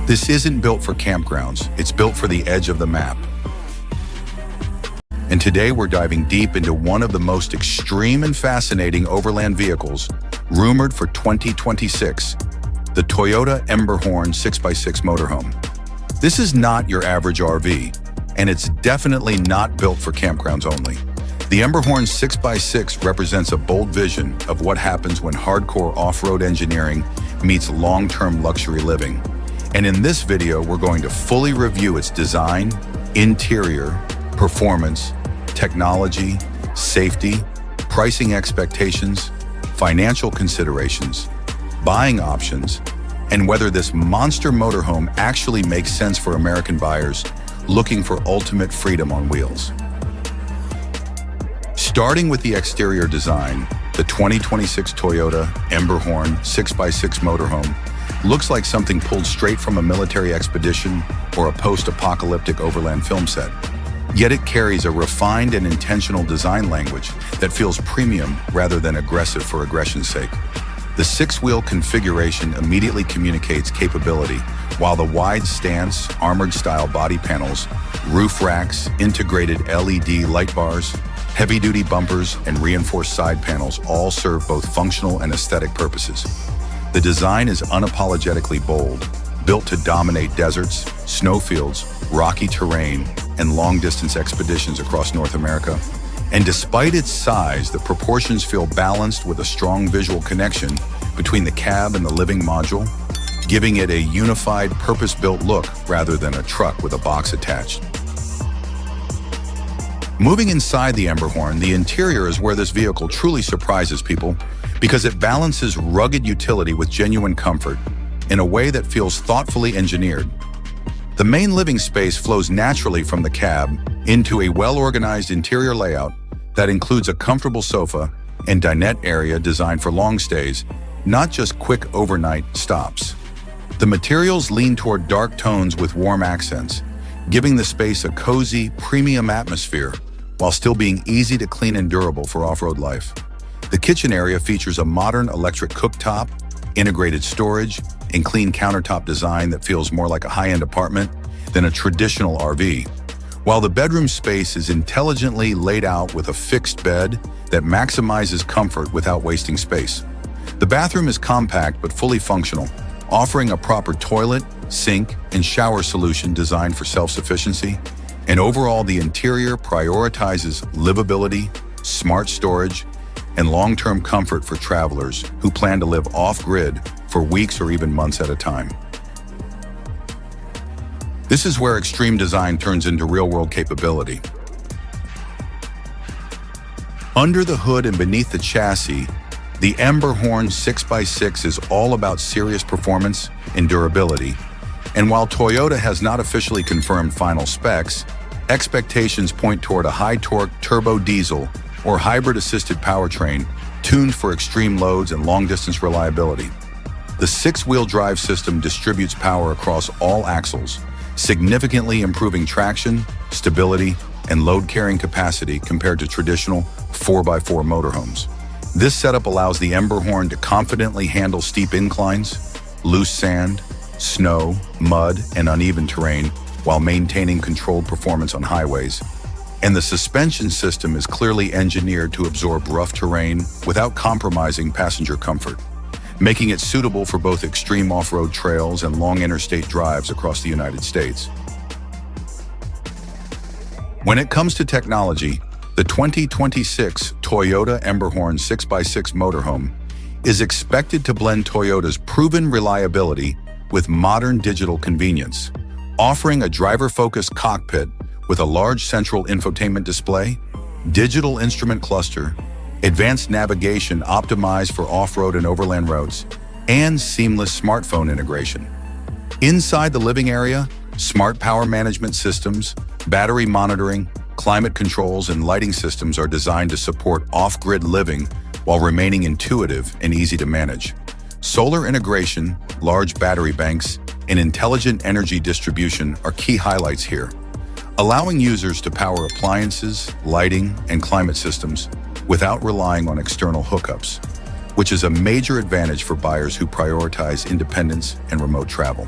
This isn't built for campgrounds, it's built for the edge of the map. And today we're diving deep into one of the most extreme and fascinating overland vehicles rumored for 2026, the Toyota EMBERHORN 6x6 motorhome. This is not your average RV, and it's definitely not built for campgrounds only. The EMBERHORN 6x6 represents a bold vision of what happens when hardcore off-road engineering meets long-term luxury living. And in this video, we're going to fully review its design, interior, performance, technology, safety, pricing expectations, financial considerations, buying options, and whether this monster motorhome actually makes sense for American buyers looking for ultimate freedom on wheels. Starting with the exterior design, the 2026 Toyota EMBERHORN 6x6 motorhome looks like something pulled straight from a military expedition or a post-apocalyptic overland film set. Yet it carries a refined and intentional design language that feels premium rather than aggressive for aggression's sake. The six-wheel configuration immediately communicates capability, while the wide stance, armored-style body panels, roof racks, integrated LED light bars, heavy-duty bumpers, and reinforced side panels all serve both functional and aesthetic purposes. The design is unapologetically bold, built to dominate deserts, snowfields, rocky terrain, and long-distance expeditions across North America. And despite its size, the proportions feel balanced with a strong visual connection between the cab and the living module, giving it a unified, purpose-built look rather than a truck with a box attached. Moving inside the EMBERHORN, the interior is where this vehicle truly surprises people because it balances rugged utility with genuine comfort in a way that feels thoughtfully engineered. The main living space flows naturally from the cab into a well-organized interior layout that includes a comfortable sofa and dinette area designed for long stays, not just quick overnight stops. The materials lean toward dark tones with warm accents, giving the space a cozy, premium atmosphere while still being easy to clean and durable for off-road life. The kitchen area features a modern electric cooktop, integrated storage, and clean countertop design that feels more like a high-end apartment than a traditional RV. While the bedroom space is intelligently laid out with a fixed bed that maximizes comfort without wasting space. The bathroom is compact but fully functional, offering a proper toilet, sink, and shower solution designed for self-sufficiency. And overall, the interior prioritizes livability, smart storage, and long-term comfort for travelers who plan to live off-grid for weeks or even months at a time. This is where extreme design turns into real-world capability. Under the hood and beneath the chassis, the EMBERHORN 6x6 is all about serious performance and durability. And while Toyota has not officially confirmed final specs, expectations point toward a high-torque turbo diesel or hybrid-assisted powertrain tuned for extreme loads and long-distance reliability. The six-wheel drive system distributes power across all axles, significantly improving traction, stability, and load-carrying capacity compared to traditional 4x4 motorhomes. This setup allows the EMBERHORN to confidently handle steep inclines, loose sand, snow, mud, and uneven terrain while maintaining controlled performance on highways. And the suspension system is clearly engineered to absorb rough terrain without compromising passenger comfort, making it suitable for both extreme off-road trails and long interstate drives across the United States. When it comes to technology, the 2026 Toyota EMBERHORN 6x6 motorhome is expected to blend Toyota's proven reliability with modern digital convenience, offering a driver-focused cockpit with a large central infotainment display, digital instrument cluster, advanced navigation optimized for off-road and overland routes, and seamless smartphone integration. Inside the living area, smart power management systems, battery monitoring, climate controls, and lighting systems are designed to support off-grid living while remaining intuitive and easy to manage. Solar integration, large battery banks, and intelligent energy distribution are key highlights here, allowing users to power appliances, lighting, and climate systems without relying on external hookups, which is a major advantage for buyers who prioritize independence and remote travel.